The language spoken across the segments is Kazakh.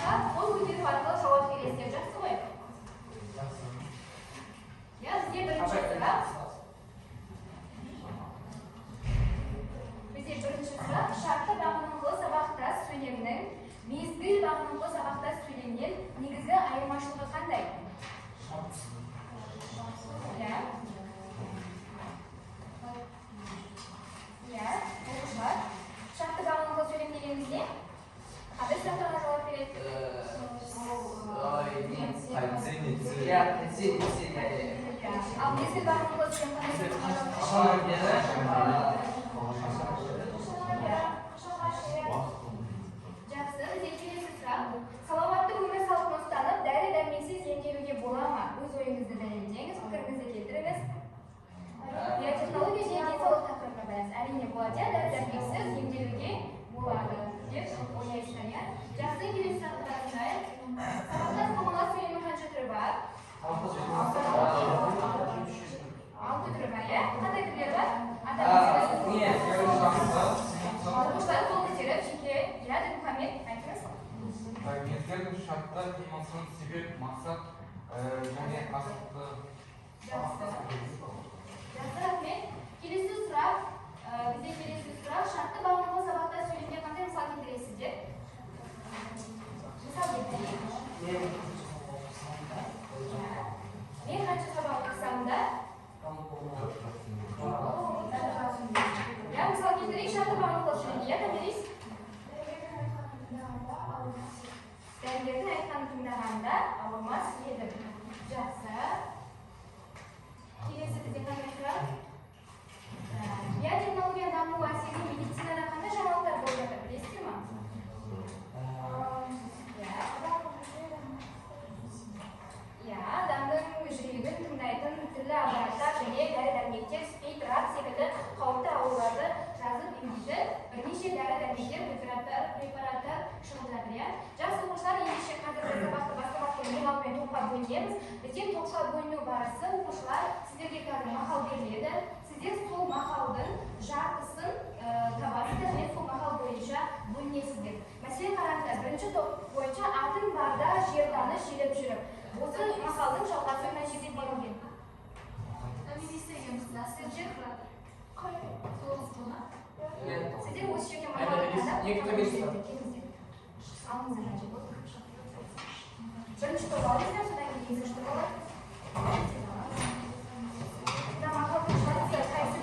сұрақтарға қол көтеру арқылы жауап бересіздер. Жақсы ғой? Я бізде бірінші сұрақ. Шартты бағыныңқы сабақтас сөйлемнің мезгіл бағыныңқы сабақтас сөйлемнен негізгі айырмашылығы қандай? Шартты бағыныңқы сөйлем дегеніміз не? Қандай сұрақтарға жауап береді? Ал мезгіл бағыныңқы салауатты өмір салтын ұстанып, дәрі-дәрмексіз емделуге бола ма? Өз ойыңызды дәлелдеңіз, пікіріңізді келтіріңіз. Биотехнология және денсаулық тақырыбына байланысты. Әрине болады, дәрі-дәрмексіз емделуге болады деп ойлайсыздар, иә? Жақсы, келесі сұрақты қарастырайық. Сабақтас қоңылас сөйлемнің қанша түрі бар? 6 түрі бар, иә? Қандай түрлері бар? Оқушылар қол көтеріп, жеке, иә, Мұхаммед, айтыңыз. Мезгілдің шартты қимасының себеп, мақсат және асықты. Жақсы, рахмет. Келесі сұрақ, бізде келесі сұрақ, шартты бағыныңқы сабақта сөйлемге қандай мысал келтіресіздер? Мысал келтірейік. Мен қанша сабақ оқысамда? Мысал келтірейік, шартты бағыныңқы сөйлемге, иә, тәмелейсіз? Дәрігердің айтқанын тыңдағанда ауырмас едім. Жақсы. Келесі бізде қандай сұрақ? Биотехнология даму әсерінен медицинада қандай жаңалықтар болып жатыр, білесіздер ме? Адамның жүрегін тыңдайтын түрлі аппараттар және дәрі-дәрмектер, спид, рак секілді қауіпті ауруларды жазып емдейтін бірнеше дәрі-дәрмектер, препараттар шығып жатыр, иә? Жақсы оқушылар, ендеше қазір сабақты бастамақпен ең алдымен топқа бөлінеміз. Бізде топқа бөліну барысы оқушылар, сіздерге қазір мақал беріледі. Сіздер сол мақалдың жартысын табасыздар және сол мақал бойынша бөлінесіздер. Мәселен қараңыздар, бірінші топ бойынша атын барда жер таныш желіп жүріп. Осы мақалдың жалғасы мына жерде берілген. Сіздер осы жерге мақалды бірінші топ алыңыздар, содан кейін екінші топ алады. Мақалдың жартысы қайсы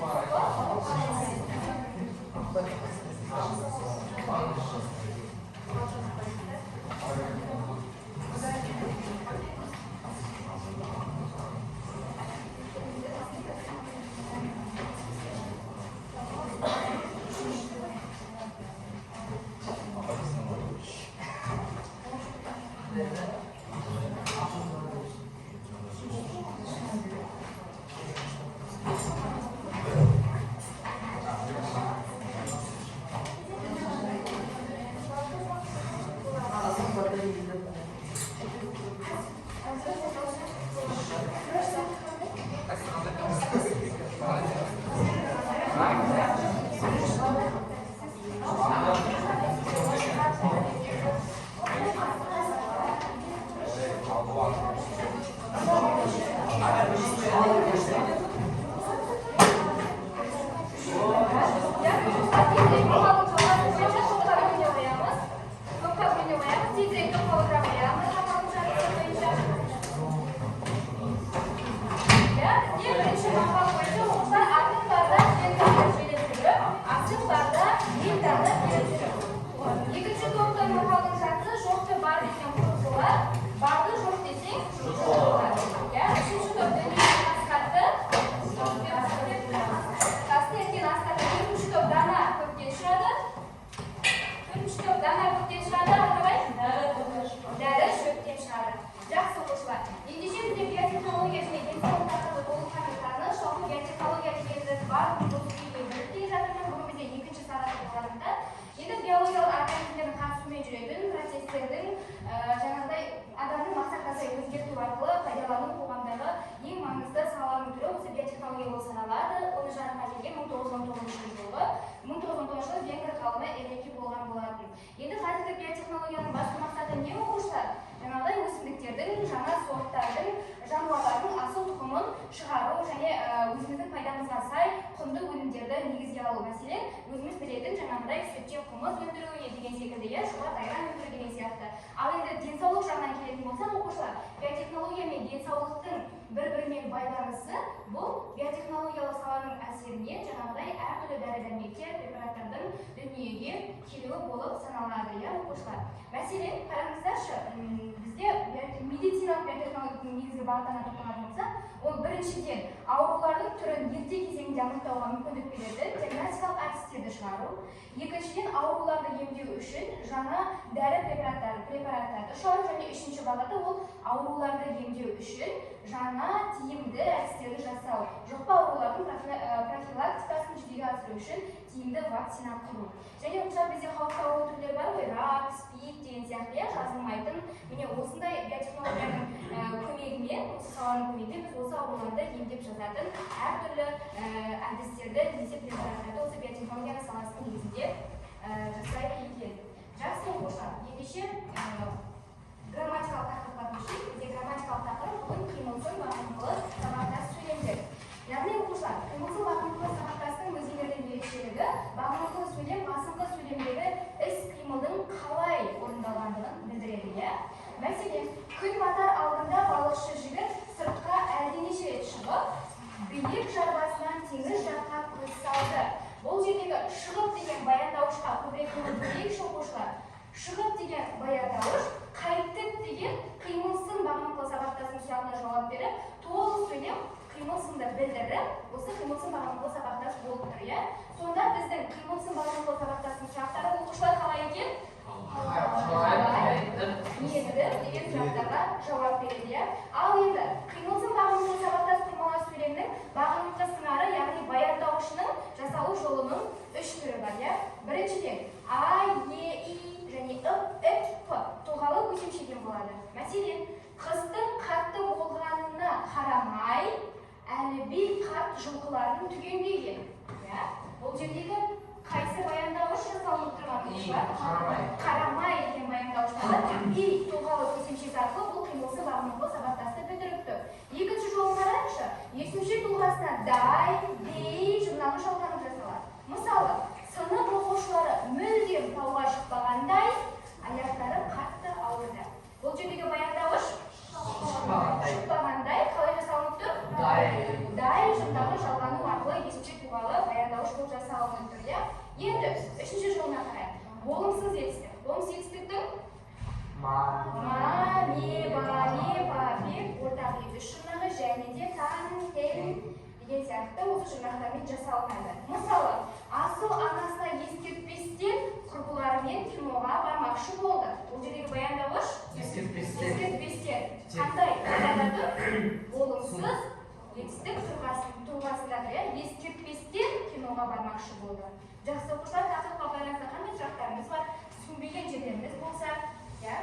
Енді қазіргі биотехнологияның басты мақсаты не оқу шығару және өзіміздің пайдамызға сай құнды өнімдерді негізге алу. Мәселен, өзіміз білетін жаңағыдай сүттен қымыз өндіру деген секілді, шұбат айран өндіру деген сияқты. Ал енді денсаулық жағынан келетін болсақ, оқушылар, биотехнология мен денсаулықтың бір-бірімен байланысы бұл биотехнологиялық саланың әсерінен жаңағыдай әртүрлі дәрі-дәрмектер, препараттардың дүниеге келуі болып саналады, оқушылар. Мәселен, қараңыздаршы, бізде медициналық биотехнологияның негізгі бағытына тоқталатын болсақ, ол біріншіден аурулардың түрін ерте кезеңде анықтауға мүмкіндік береді, диагностикалық әдістерді шығару. Екіншіден, ауруларды емдеу үшін жаңа дәрі препараттарды шығару, және үшінші бағыты ол ауруларды емдеу үшін жаңа тиімді әдістерді жасау. Жұқпа аурулардың профилактикасын жүзеге асыру үшін тиімді вакцина құру. Және оқушылар, бізде қауіпті ауру түрлері бар ғой, рак, СПИД деген сияқты жазылмайтын. Міне осындай биотехнологияның көмегімен, осы саланың көмегімен біз осы ауруларды емдеп жазатын әртүрлі әдістерді немесе препараттарды осы биотехнология саласының негізінде жасай екен. Жақсы оқушылар, ендеше грамматикалық тақырыпқа көшейік. Бізде грамматикалық тақырып бүгін қимылсыз бағыныңқылы сабақтас сөйлемдер. Яғни оқушылар, қимылсыз бағыныңқылы сабақтастың өзгелерден ерекшелігі бағыныңқылы сөйлем басыңқы сөйлемдегі іс-қимылдың қалай орындалғандығын білдіреді. Мәселен, күн батар алдында балықшы жігіт сыртқа әлденеше рет шығып, биік жарбасынан теңіз жаққа көз салды. Бұл жердегі шығып деген баяндауышқа көбірек көңіл бөлейікші оқушылар. Шығып деген баяндауыш, қайттік деген қимылсын бағыныңқылы сабақтастың сұрағына жауап беріп, толық сөйлем қимылсынды білдіріп, осы қимылсын бағыныңқылы сабақтас болып тұр. Сонда біздің қимылсын бағыныңқылы сабақтастың сұрақтары оқушылар қалай екен? Ниетті деген сұрақтарға жауап береді. Ал енді қимылсын бағыныңқылы сабақтас құрмалар сөйлемнің бағыныңқы сыңары, яғни баяндауышының жасалу жолының үш түрі бар. Біріншіден, А, Е, И және П тұлғалы көсемшеден болады. Мәселен, қыстың қатты болғанына қарамай, Әліби қарт жылқыларын түгендеген. Бұл жердегі қайсы баяндауыш жасалынып тұрған оқушылар? Қарамай деген баяндауыштағы И тұлғалы көсемшесі арқылы бұл қимылсы бағыныңқылы сабақтасты білдіріп тұр. Екінші жолын қараңызшы, есімше тұлғасына дай, дей жұрнағы жалғанып жасалады. Мысалы, сынып оқушылары мүлдем тауға шықпағандай, аяқтары қатты ауырды. Бұл жердегі баяндауыш шықпағандай қалай жасалынып тұр? Дай жұрнағы жалғану арқылы есімше тұлғалы баяндауыш болып жасалынып тұр. Енді үшінші жолына қарай. Болымсыз етістік. Болымсыз етістіктің ма, ме, ба, не, ба, бе, ортақ етіс жұрнағы және де таң, тен деген сияқты осы жұрнақтармен жасалынады. Мысалы, асыл анасына ескертпестен құрбыларымен киноға бармақшы болды. Бұл жердегі баяндауыш ескертпестен. Қандай баяндады? Болымсыз етістік тұлғасында ескертпестен киноға бармақшы болды. Жақсы оқушылар, тақырыпқа байланысты қандай сұрақтарымыз бар? Түсінбеген жерлеріміз болса,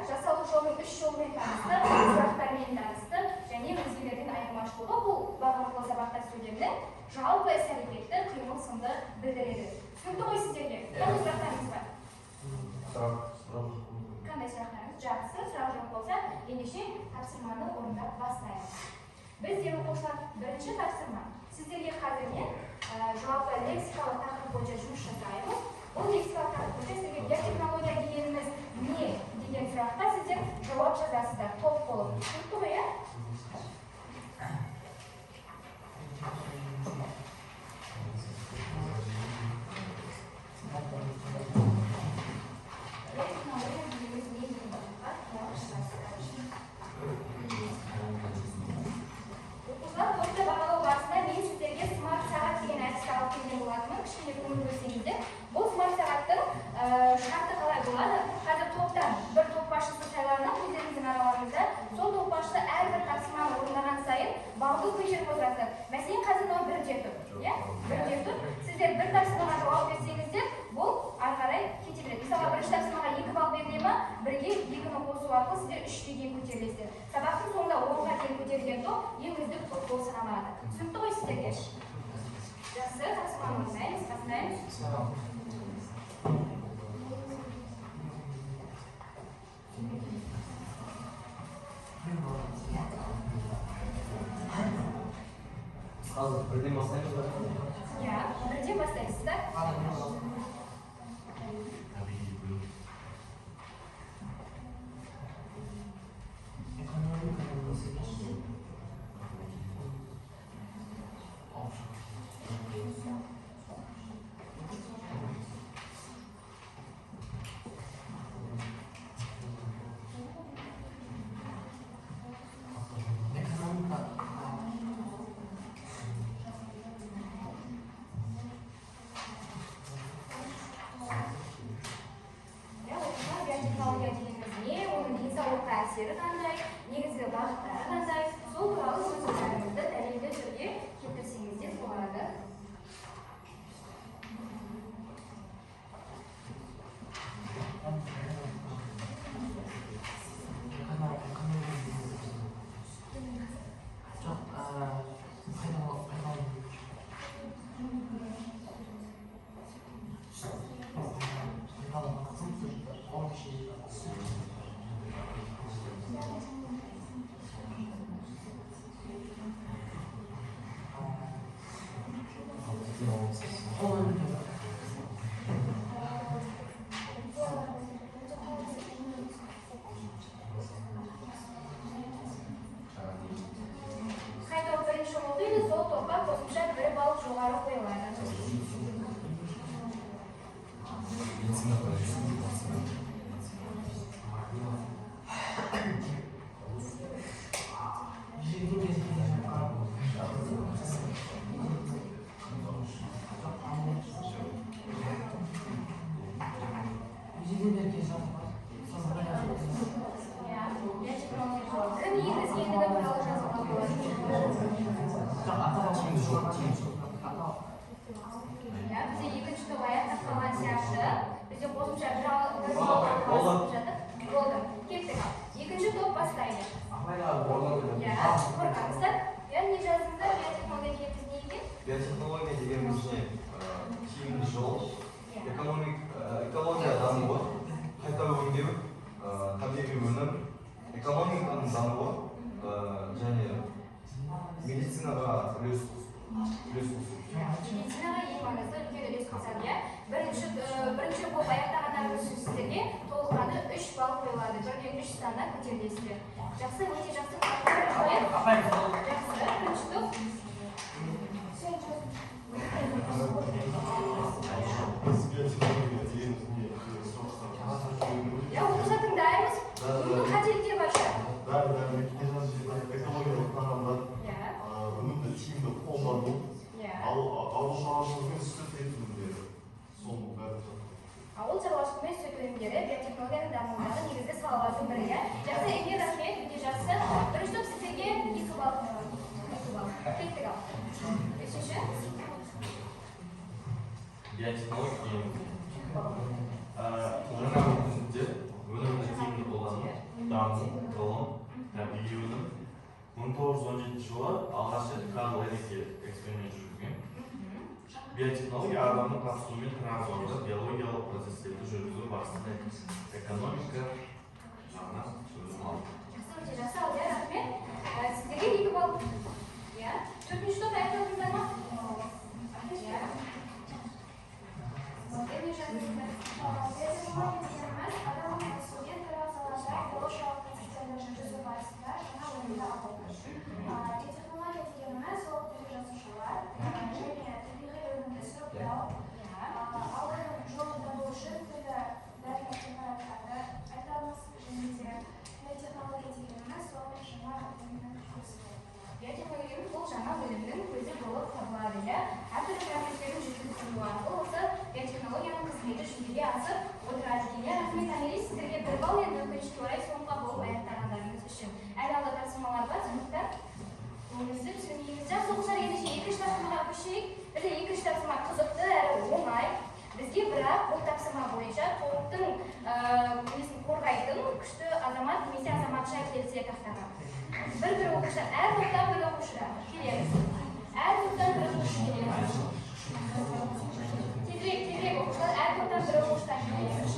жасалу жолының үш жолымен танысты, сұрақтармен танысты, және өзгелерден айырмашылығы бұл бағыныңқылы сабақтас сөйлемнің жалпы іс-әрекетті қимыл сынды білдіреді. Түсінікті ғой сіздерге? Қандай сұрақтарыңыз бар? Қандай сұрақтарыңыз? Жақсы, сұрақ жоқ болса, ендеше тапсырманы орындап бастаймыз. Бізде оқушылар, бірінші тапсырма. Сіздерге қазір мен жалпы лексикалық тақырып бойынша жұмыс жасаймыз. Бұл лексикалық тақырып бойынша сіздерге биотехнология дегеніміз не деген сұраққа сіздер жауап жазасыздар, топ болып. Түсінікті ғой, бұл смарт сағаттың шарты қалай болады? Қазір топтан бір топ басшысы сайланып, өздеріңіздің араларыңызда сол топ басшысы әрбір тапсырманы орындаған сайын балды көшіріп отырасыздар. Мәселен, қазір мынау бірде тұр. Бірде тұр. Сіздер бір тапсырмаға жауап берсеңіздер, бұл ары қарай кете береді. Мысалға, бірінші тапсырмаға 2 балл беріле ме, бірге 2-ні қосу арқылы сіздер 3-ге дейін көтерілесіздер. Сабақтың соңында 10-ға дейін көтерілген топ ең үздік топ болып саналады. Түсінікті ғой сіздерге? Жақсы, тапсырманы орындаймыз, бастаймыз. Birden başlayalım mı? Ya, birden başlaysızlar. Tabii buyurun. Ekonomi kanalımızı Ya, o'qishlar biotexnologiya tilimizni, uning insoniyat ta'siri qanday, negizgi bag'itlari qanday, shu turali o'z so'zlaringizda dalilli turga keltirsangiz bo'ladi. Qayta birinchi o'qiydi, so'l to'pqa qo'shimcha 1 ball jo'g'ari qo'yiladi. Bizga ikkinchi to'p oyoqda qolgan siyasi, bizga qo'shimcha bir bo'ldi. Ketdik. Ikkinchi to'p boshlaydi. Ya, qo'rqamizda. Yani mijozimizda biotexnologiya ketdiki, Biotexnologiya deganimiz kiyimni jol, ekologiya дамуы, qayta өңдеу, tabiiy өнім, экономиканың дамуы және медицинаға үлес қосу. meditsinaga eng ma'nosi ulkan ulес qo'shadi. Birinchi to'p oyoqda qanday sizlarga to'liqadi 3 ball qo'yiladi. 1 ga 3 sandan ko'tarilasizlar. Yaxshi, o'ta yaxshi. Yaxshi, birinchi to'p. Ya, o'qishda tinglaymiz. Buni qanchalik boshlaydi? Bunun da timde olmadı. Avrupa şansımızın sürekli bir son verdi. Avul chorvachilik süt o'yinlari biotexnologiyaning damoqlari negizida salobatli biriga. Yaxshi, ega rahmat, natijasi birinchi to'p sizlarga 2 ball. Ketdik. Uchinchi. Biotexnologiya өнімді тиімді қолдану, даму, ғылым, табиғи өнім. 1917 жылы алғаш рет Карл Ренке эксперимент жүргізген. Биотехнология адамның қатысуымен трансорды биологиялық процестерді жүргізу барысында экономика жағынан сөзім алды. Жақсы, алды, рахмет. Sizlarga 2 ball. Ya, 4-chi to'p aytdingizmi? Ya. Biotexnologiyaning бұл жаңа бөлімінің көзі болып табылады. Әртүрлі процестердің жүргізілуі арқылы осы биотехнологияның қызметі жүзеге асып отырады. Рахмет, Анелис, сіздерге 1 балл, енді өкінішке орай соңғы болып аяқтағандарыңыз үшін. Әлі алда тапсырмалар бар, сондықтан көңіліңізді түсінбейміз. Жақсы оқушылар, ендеше екінші тапсырмаға көшейік. Бізде екінші тапсырма қызықты әрі оңай. Бізге бірақ бұл тапсырма бойынша топтың қорғайтын күшті азамат немесе азаматша келсе тақтаған. Bir оқушыдан, әр топтан бір оқушыдан келеміз. Әр топтан бір оқушы келеміз. Тезірек оқушылар, әр топтан бір оқушыдан келеміз.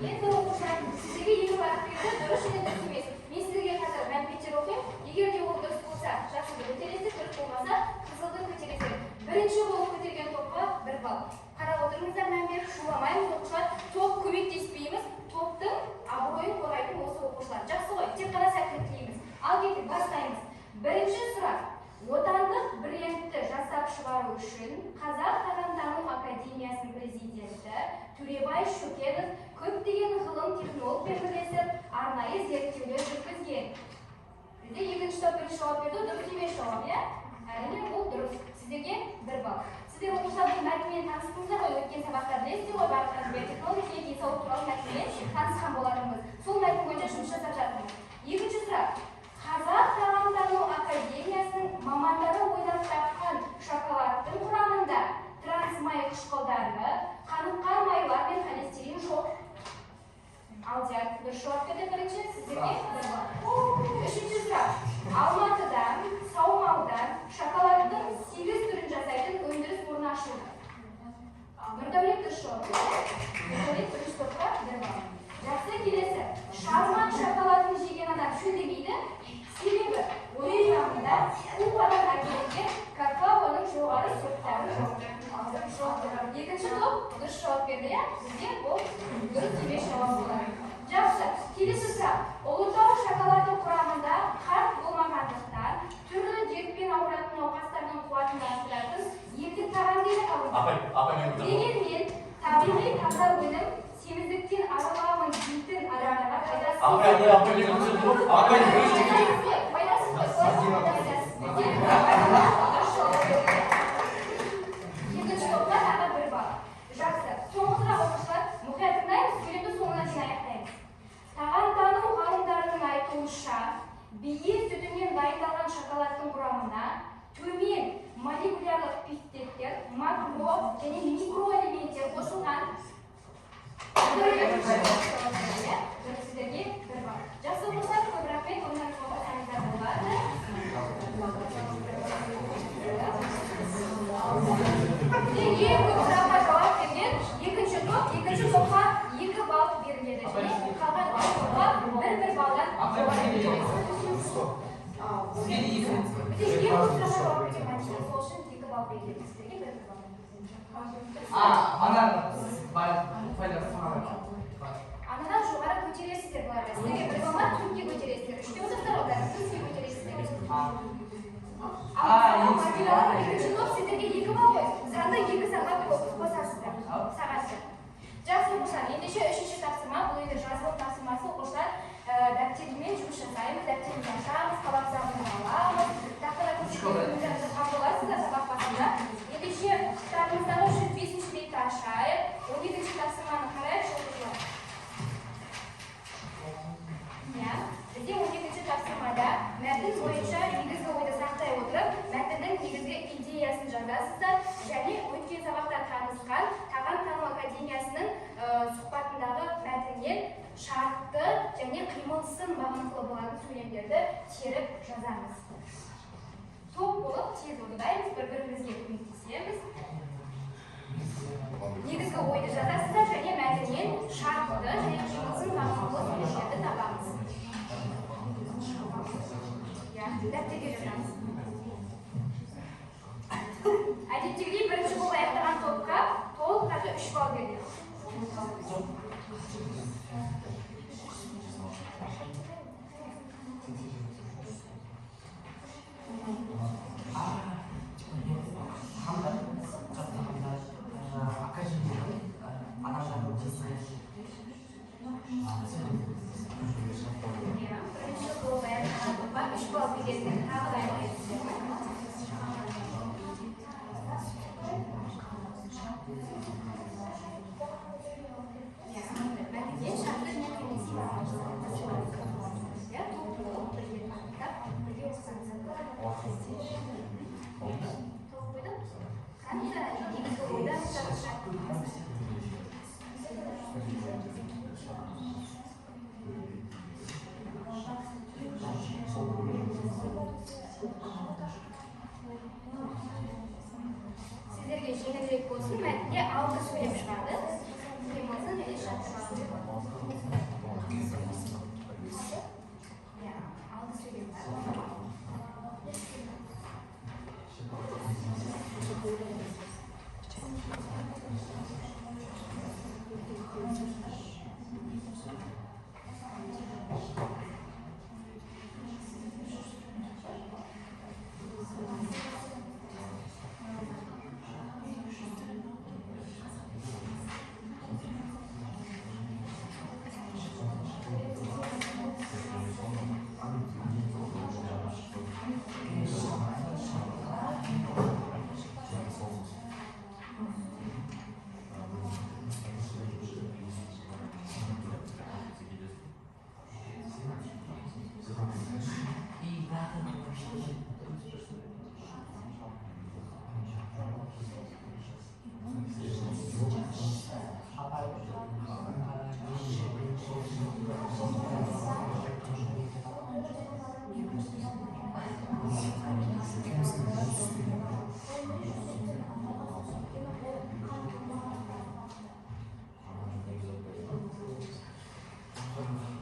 Endi o'quvchilar sizga екі barib berdi, dұрыс және дұрыс емес. Мен сіздерге қазір мәліметтер оқимын. Егер де ол дұрыс болса, жасылды көтересіздер, дұрыс болмаса, қызылды көтересіздер. Бірінші болып көтерген топқа 1 балл. Қарап отырыңыздар, мән беріп шуламаймыз оқушылар. Топ көмектеспейміз. Топтың абыройын қорғайтын осы оқушылар. Жақсы ғой, тек қана сәттілік тілейміз. Ал кеттік, бастаймыз. Бірінші сұрақ. Отандық брендті жасап шығару үшін Қазақ Тағамтану Академиясының президенті Төребай Шөкенов көптеген ғылым технологпен бірлесіп арнайы зерттеулер жүргізген. Бізде екінші топ бірінші жауап берді, дұрыс емес жауап, иә? Әрине бұл дұрыс. Сіздерге 1 балл. Сіздер оқушылар бұл мәтінмен таныстыңыздар ғой, өткен сабақта білесіздер ғой, барлықтарыңыз биотехнология және денсаулық туралы мәтінмен танысқан болатынбыз. Сол мәтін бойынша жұмыс жасап жатырмыз. Екінші сұрақ. Қазақ Тағамтану Академиясының мамандары ойлап тапқан шоколадтың құрамында трансмай қышқылдары, қаныққан майлар мен холестерин жоқ. Алдияр, дұрыс жауап берді бірінші, сіздерге 1 балл. Үшінші сұрақ. Алматыдан, Саумалдан шоколадтың 8 түрін жасайтын өндіріс орны ашылды. Нұрдәулет дұрыс жауап берді. Нұрдәулет бірінші топқа 1 балл. Жақсы, келесі. Шарман шоколадын жеген адам шөлдемейді. Себебі оның құрамында кубадан әкелінген какаоның жоғары сорттары жоқ. Екінші топ дұрыс жауап берді, иә? Бізде бұл дұрыс емес жауап болады. Жақсы, келесі сұрақ. Ұлытау шоколады құрамында қант болмағандықтан түрлі дертпен ауыратын науқастардың қуатын арттыратын емдік тағам дейді қабылдайды. Дегенмен табиғи таза өнім семіздіктен арыламын дейтін адамдарға пайдасы екінші топта тағы 1 балл. Жақсы, соңғы сұрақ оқушылар. Мұқият тыңдаймыз, сөйлемді соңына дейін аяқтаймыз. Тағамтану ғалымдарының айтуынша, бие сүтінен дайындалған шоколадтың құрамына төмен молекулярлық пектиттер, макро және микроэлементтер қосылған. Сіздерге 1 балл. Жақсы болса, көп рахмет, ондан оқысаңыздар болады. Ең көп сұраққа жауап берген екінші топқа 2 балл беріледі. Қалған топқа 1 баллдан жоғары беріледі. Ең көп сұраққа жауап берген мәншілік сол үшін 2 балл беріледі. Сіздерге 1 балл. Анадан жоғары көтересіздер бұларға. Сіздерге 1 балл, төртке көтересіздер. 3-те отырсыздар олар, 4-ке көтересіздер. Екінші топ сіздерге 2 балл ғой. Заңда 2 сағат қосасыздар. Сағатты. Жақсы оқушылар, ендеше 3-ші тапсырма, бұл енді жазылым тапсырмасы. Оқушылар дәптермен жұмыс жасаймыз, дәптермен ашамыз, қаламсағын аламыз, тақыра көшірмеміздерді қабыласыздар сабақ басында. Ендеше кітабымыздағы 105-ші бетті ашайық. 12-ші тапсырманы қарайық, оқушылар. Бізде 12-ші тапсырмада мәтін бойынша негізгі ойды сақтай отырып, мәтіннің негізгі идеясын жазасыздар және өткен сабақта танысқан Тағамтану Академиясының сұхбатындағы мәтіннен шартты және қимылсын бағынақылы болатын сөйлемдерді теріп жазамыз. Топ болып тез орындаймыз, бір-бірімізге көмектесеміз. Негізгі ойды жазасыздар және мәтіннен шартты және қимылсын бағынақылы сөйлемдерді табамыз. Дәптерге жазамыз. Әдеттегідей бірінші болып аяқтаған топқа толық қазір 3 балл берді. Сіздерге жеңілірек болсын, мәтінде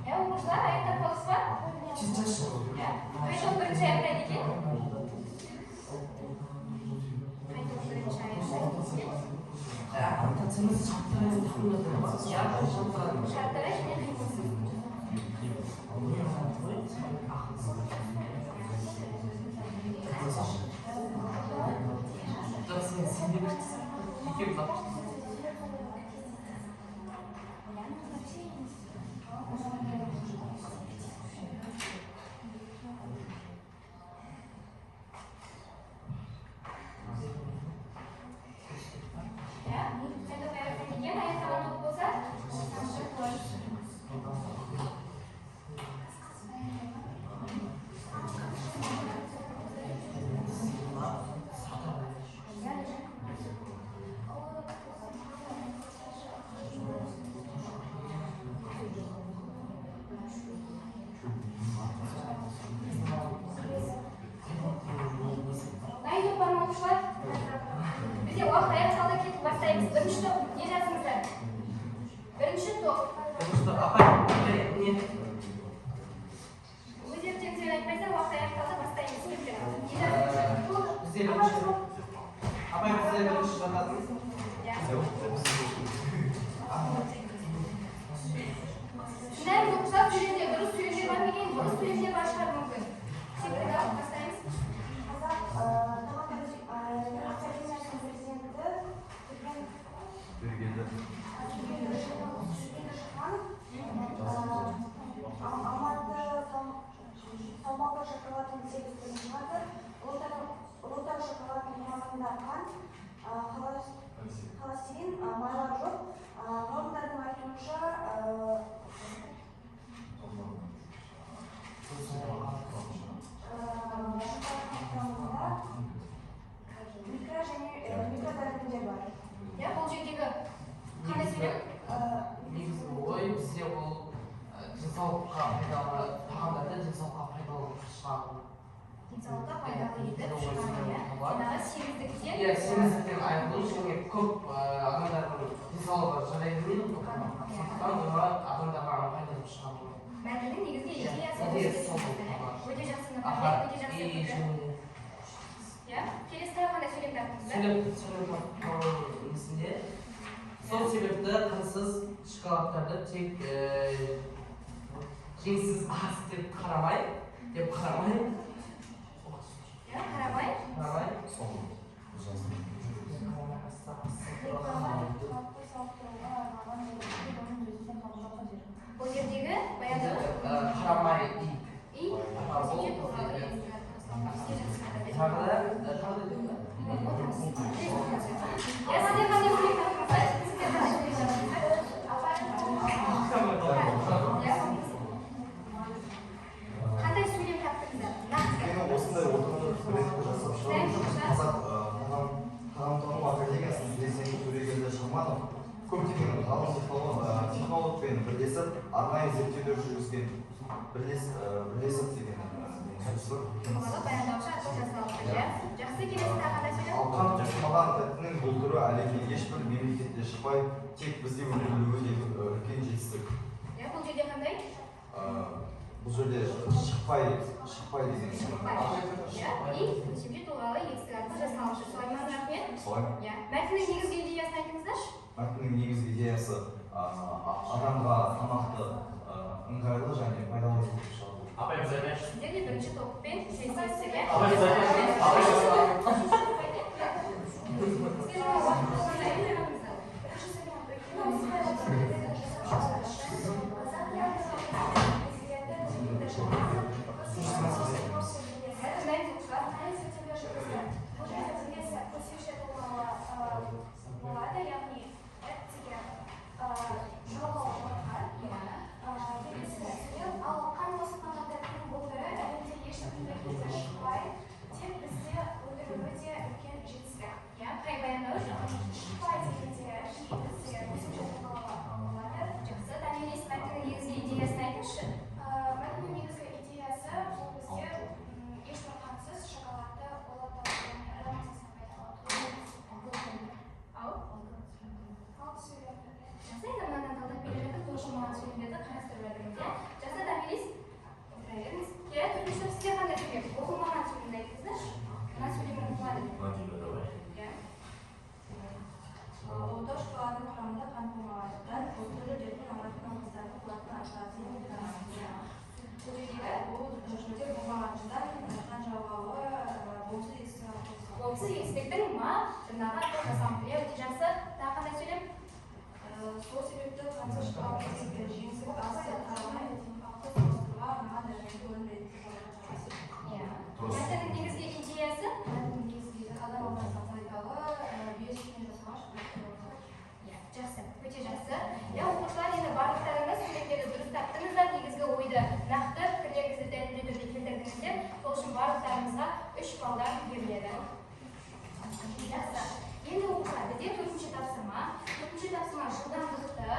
Ya, o'quvchilar, aytib qolsa. Ya, qayta birinchi aytaylik. Shartlash ne qilsin? Ya, sen de aytaylik. Ayat tamam bo'lsa, Naydi o'qirman o'quvchilar? Bizga vaqt ayat solda ketib boshlaymiz. Birinchi to'p ne yazmizlar? Birinchi to'p. O'zi sen aytmaysan, vaqt ayat solda boshlaymiz. Shunday o'quvchilar söyleyince, durust söyleyince var mı? Durust söyleyince başlar mümkün. Şimdi daha başlaymiz. Салмақты шоколадын 8 күн шығады. Ұлытау шоколадын мамандарған холестерин майлар жоқ. Ғалымдардың айтуынша микро және микродәрумендер бар. Ya, бұл жердегі қандай сөйлем? негізгі ой бізде ол денсаулыққа пайдалы тағамдарды денсаулыққа пайдалы шығару. Денсаулыққа пайдалы етіп шығару, иә. Жаңағы семіздіктен. Иә, семіздіктен айырылу және көп адамдардың денсаулығы жарай бермейді, сондықтан олар адамдарға пайдалы шығару. Мәтіннің негізгі идеясы Идеясы сол. өте жақсы нұқпен, өте жақсы пікір. Иә, келесі тағы қандай сөйлем таптыңыздар? Сөйлемнің сол себепті қырсыз шоколадтарды тек жеңсіз ас деп қарамай. Иә, қарамай. Бұл жердегі баяндағы Қарамай ит. ит, сенде туралы Ya, сіздер қандай сөйлем таптыңыздар? Қандай сөйлем таптыңыздар? Мен осындай отандық брендті жасап шығамын. Қазақ тағамтану академиясының президенті Төрегелді Шарманов көптеген ғалым технологпен бірлесіп, арнайы зерттеулер жүргізген бірлесіп деген Туралы баяндаушы арқылы жасалды, иә? Жақсы, келесі тағы қандай сөйлем? ал қант тұтмаған тәттінің бұл түрі әлемде ешбір мемлекетте шықпай, тек бізде өндірілуі де үлкен жетістік. Иә, бұл жерде қандай? Бұл жерде шықпай деген. Иә, и семье туралы етістік арқылы жасалушы. Солай ма, рахмет? Солай. Иә. Мәтіннің негізгі идеясын айтыңыздаршы. Мәтіннің негізгі идеясы адамға тамақты ыңғайлы және пайдалы етіп шығару. Сіздер де бірінші топпен сөйлесесіздер, иә? себепті қатысушылар жеңісіп асты қарамай автобусқа маған бөлінбейді. Иә. Мәтіннің негізгі идеясы адам ортасына пайдалы бюджетпен жасалған. жақсы, өте жақсы. Я оқушылар енді барлықтарыңыз суреттерді дұрыс таптыңыздар, негізгі ойды нақты пікірлеріңізді дәлелді түрде келтірдіңіздер. Сол үшін барлықтарыңызға 3 балдар беріледі. Жақсы. Енді оқушылар бізде төртінші тапсырма жылдамдықты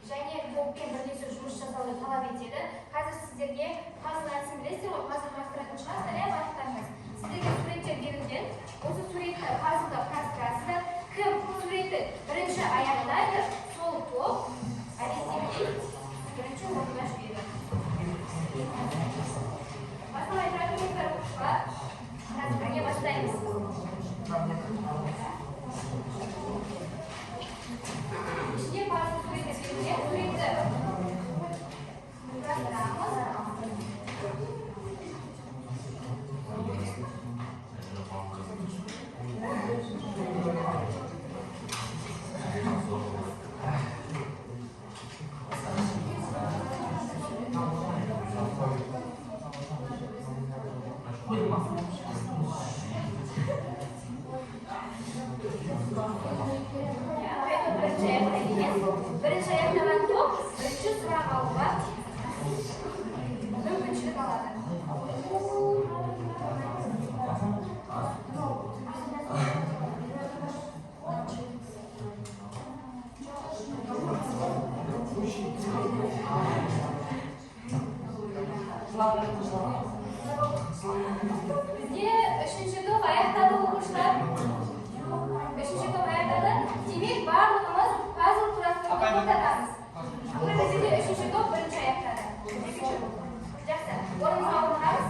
және топпен бірлесіп жұмыс жасауды талап етеді. Қазір сіздерге пазл әдісін білесіздер ғой, пазл құрастыратын шығарсыздар, иә барлықтарыңыз. Сіздерге суреттер берілген. Осы суретті пазлда құрастырасыздар. Кім суретті бірінші аяқтайды, сол топ әдеттегідей бірінші орынға жүреді. Басын айтатыңыздар оқушылар. Қазірге бастаймыз. İşte bazı suretler suretler. Бірінші аяқтаған топ, бірінші сұрақ алуға мүмкіншілік алады. Бізде үшінші топ аяқтады оқушылар. Үшінші топ аяқтады. Демек барлығымыз пазл құрастыруды тоқтатамыз. Бізде үшінші топ бірінші аяқтады. Жақсы. Орныңызға отырыңыз.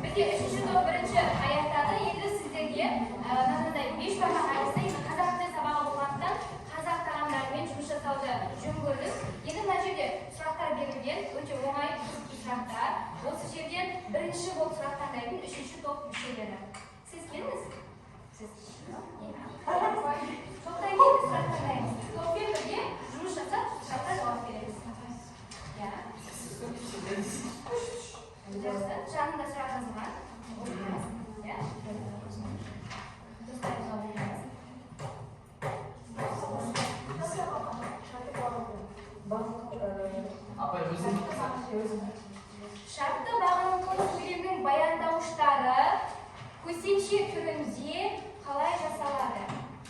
Бізде үшінші топ бірінші аяқтады. Енді сіздерге мынандай 5 бармақ әдісі, енді қазақ тілі сабағы болғандықтан қазақ тағамдарымен жұмыс жасауды жөн көрдік. Енді мына жерде сұрақтар берілген, өте оңай сұрақтар. Осы жерден бірінші болып сұрақ таңдайтын үшінші топ мүшелері. Сіз келіңіз? Топтан кейін сұрақ таңдаймыз. Топпен бірге жұмыс жасап, сұраққа жауап береміз. Жақсы. Жанында сұрақ жазылған. Шартты бағыныңқы сөйлемнің баяндауыштары көсемше түрінде қалай жасалады?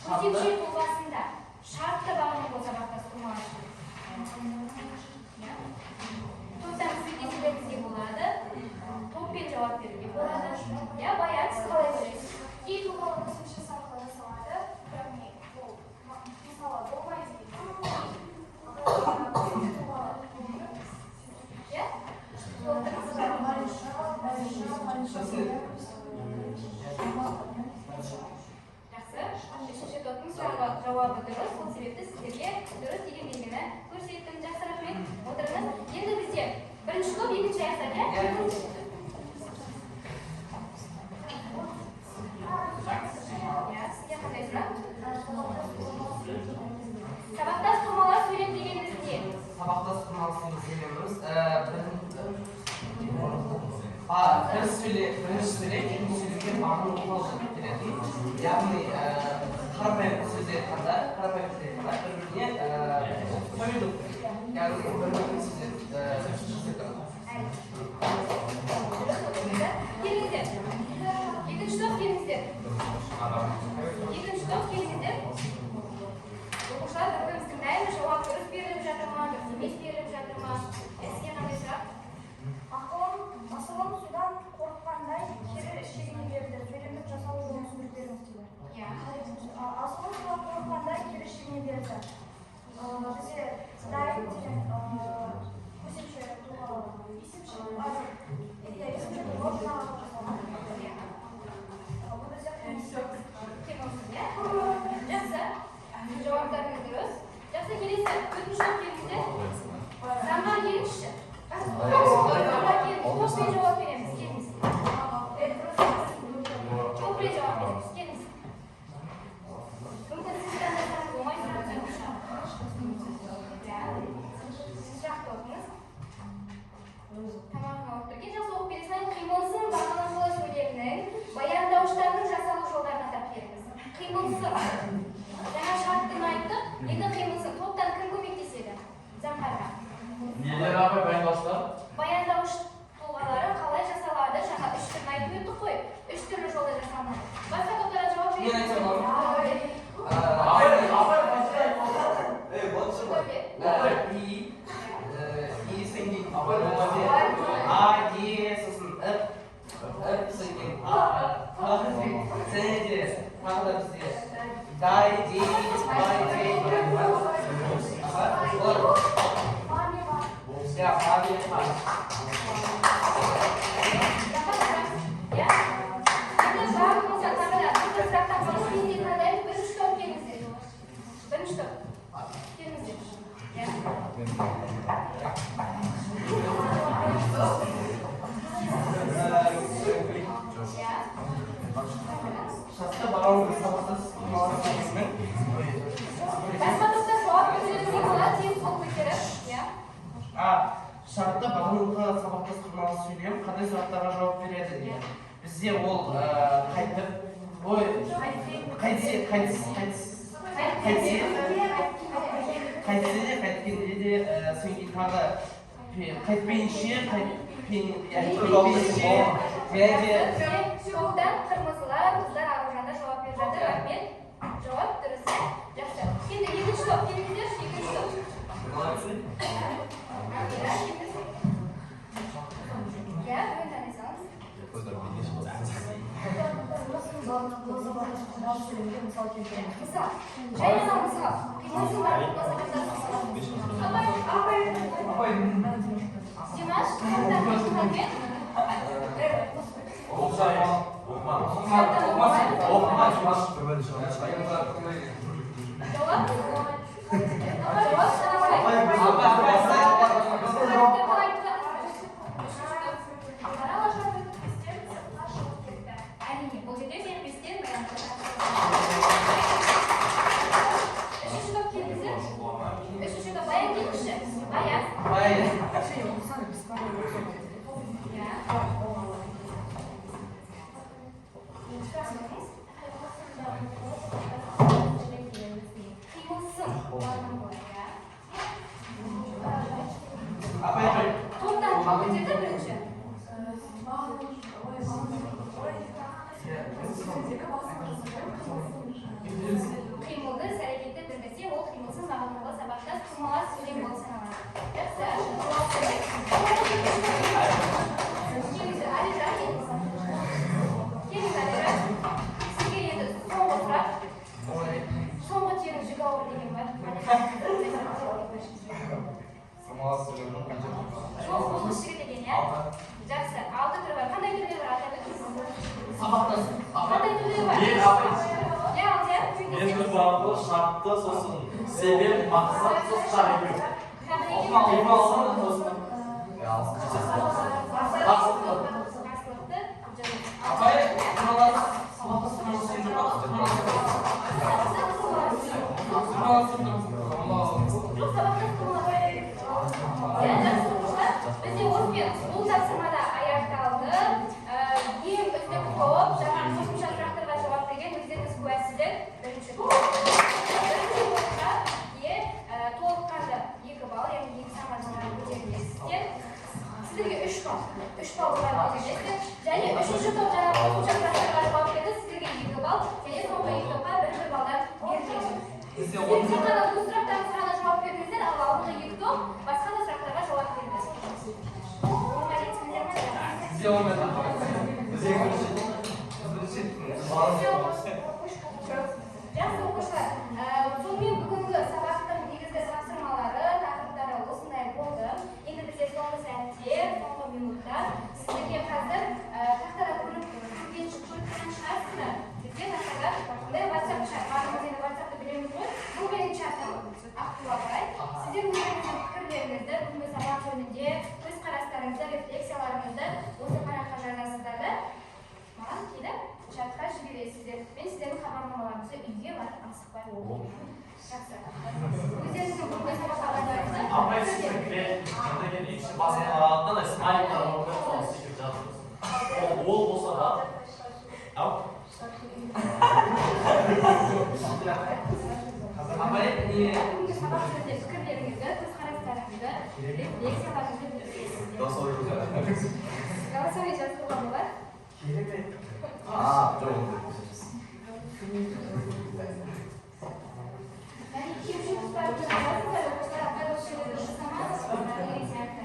Көсемше тұлғасында шартты бағыныңқы сабақтастырмалы. Топтан сөйлесулеріңізге болады. Топпен жауап беруге болады. Баян, сіз қалай көресіз? Кей тұлғалы көсемшесі арқылы жасалады. Яғни ол мысалы болмайды дейді. Жақсы. Үшінші топтың сұрағы жауабы дұрыс. Сол себепті сіздерге дұрыс деген белгіні көрсеттім. Жақсы, рахмет. Отырыңыз. Енді бізде бірінші топ, екінші аяқтады, иә? Сізге қандай сұрақ? Сабақтас құрмалар сөйлем дегеніміз не? Сабақтас құрмалы сөйлеміміз бірінші сөйлем, екінші сөйлемге мағына келетін. Яғни қарапайым сөздер айтқанда, бір-біріне сөйлеу. Яғни бір-біріне сөздер Келіңіздер. Екінші топ келіңіздер. Екінші топ келіңіздер. Оқушылар бір-біріміз тыңдаймыз, жауап дұрыс беріліп жатыр ма, дұрыс емес беріліп жатыр ма? Сізге қандай сұрақ? Асылым судан қорыққандай кері шегіне берді. Сөйлемдік жасалу жолын түсіндіріңіз дейді. Асылым судан қорыққандай кері шегіне берді. Бізде дайын деген көсемше тұлғалы есімше тұлға жасалған. Бұл бізде Жақсы. Жауаптарыңыз дұрыс. Жақсы, келесі. Өтініш топ келіңіздер. Заңға келіңізші. Топпен жауап береміз. Келіңіз. Топпен жауап береміз. Келіңіз. Мүмкін сіз таңдасаңыз оңай сұрақ Замбарға. Нелер апай баяндауыштар? Баяндауыш тұлғалары қалай жасалады? Жаңа 3 түрін айтып өттік қой. 3 түрлі жолда жасалынады. Басқа топтарға жауап Мен айтсам беріңіздер. Ой. И сенген апай болмады. А, Е, сосын Іп сенген. Сенде тағы да бізде дай, дей, бай, дей. Ya, abi, Ya. Şimdi barbun insanlarla bu sıraktan sonra bildiğin adayım birinci top gelinize. Birinci top. Gelinize. Ya. Ya. Şasta balon sabahsız mağazasının. Başka topta cevap verildiği kadar tez okuyup ya. Шартта барлығы сабақтас қырмалы сөйлем, қандай сұрақтарға жауап береді деген. Бізде ол қайтып, ой, қайтсе де қайткенде де сөйге тағы қайтпейінше, Жолдан қырмызылар, қыздар аружанда жауап беріп жатыр. Рахмет. Жауап дұрыс. Жақсы. Енді екінші топ келіңіздер, екінші топ. Ya, buyurun Esans. Misal, saya misal. Dimash, Қимылды іс әрекетті білдірсе, ол қимылсыз мағыналы сабақтас қималас сөйлем болып саналады. Жақсы. Келіңіздер, Алира, келіңіз, Алира. Сізге енді соңғы сұрақ. Соңғы тегін жүк ауыр деген бар. Жоқ, ол жігі деген, иә? Жақсы. 6 түрі бар. Қандай түрлері бар? Атап өтіңіз. сабақтас. Қандай түрлері бар? Енді барлығы шартты сосын себеп, мақсат, сосын шарекет. Қима алсаң сосын. Апай, қырмалас сабақтас қырмалы сөйлем бар. Бізде осымен бұл тапсырмада аяқталды. Ең үздік топ, жаңа қосымша сұрақтарға жауап берген өздеріңіз куәсіздер. Бірінші топқа толыққанды 2 балл, яғни 2 санға жоғары көтерілесіздер. Сіздерге 3 балл жоғары көтерілесіздер. Және үшінші топ жаңа қосымша сұрақтарға жауап берді. Сіздерге 2 балл, және соңғы 2 топқа 1 баллдан беріледі. Сіздер тек қана бұл сұрақтарға ғана жауап бердіңіздер, ал алдыңғы 2 топ басқа да сұрақтарға жауап берді. Бізде олмайды. Жақсы оқушылар, сонымен бүгінгі сабақтың негізгі тапсырмалары, тақырыптары осындай болды. Енді бізде соңғы сәтте, соңғы минутта сіздерге қазір тақтада көріп көрген шығарсыздар. Бізде тақтада қандай WhatsApp чат, барлығымыз енді WhatsAppты білеміз ғой. Бұл менің чатым, Ақтулабай. Сіздер өздеріңіздің пікірлеріңізді, бүгінгі сабақ жөнінде өз қарастарыңызды, рефлексияларыңызды осы параққа жазасыздар да маған келіп чатқа жібересіздер. Мен сіздердің хабарламаларыңызды үйге барып асықпай оқимын. Жақсы. Өздеріңіздің бүгінгі сабақтарыңызды Апай секрет, деген екінші басылардан смайликтер орнына сол секрет жаздыңыз. Ол болса да. Ау. Апай, не? бүгінгі сабақ жөнінде пікірлеріңізді, көзқарастарыңызды haqida leksiyalarimizni bildirasiz. Голосовой жазуға болады. жоқ. Yani kim жұмыстарды жазасыздар, оқушылар қайда жасамаңыз, деген сияқты.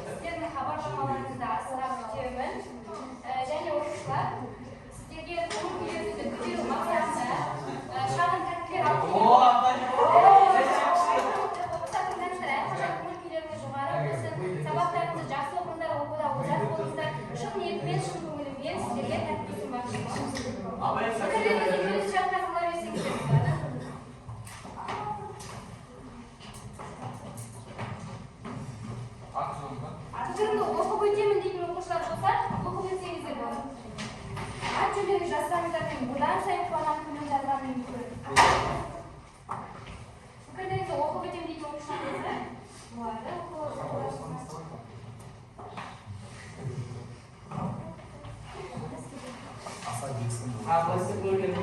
Сіздердің хабарламаларыңызды асыра күтемін. Және оқушылар, сіздерге көңіл күйлеріңізді көтеру мақсатында шағын тәттілер алып сабақтарыңызды жақсы оқыңыздар, оқуда озат болыңыздар. Шын ниетпен, шын көңіліммен сіздерге тәтті ұсынбақшы. Пікірлеріңізді өз жағына сала берсеңіздер болады. Аты-жөнімді оқып өтемін дейтін оқушылар болса, оқып өтсеңіздер болады. Аты-жөндеріңізді жазсаңыздар, мен бұдан сайын қуанатынымды жазғанымды көріп. Пікірлеріңізді оқып өтемін дейтін оқушылар болса, болады. Ablası böyle bir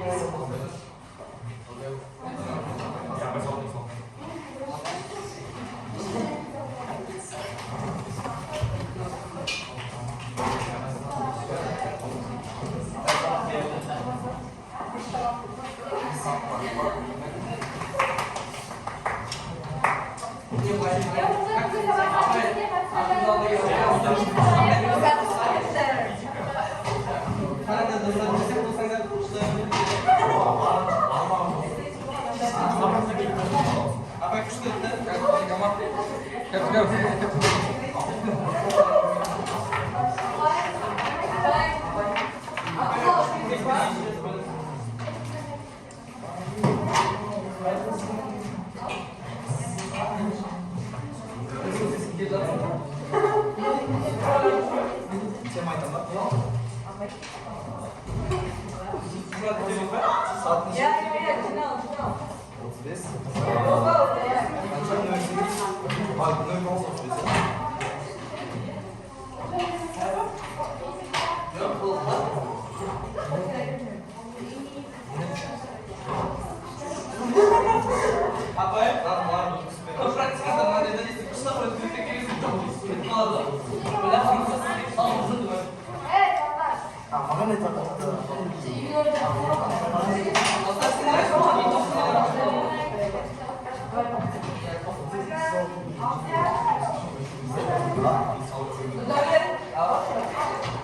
Afiyet.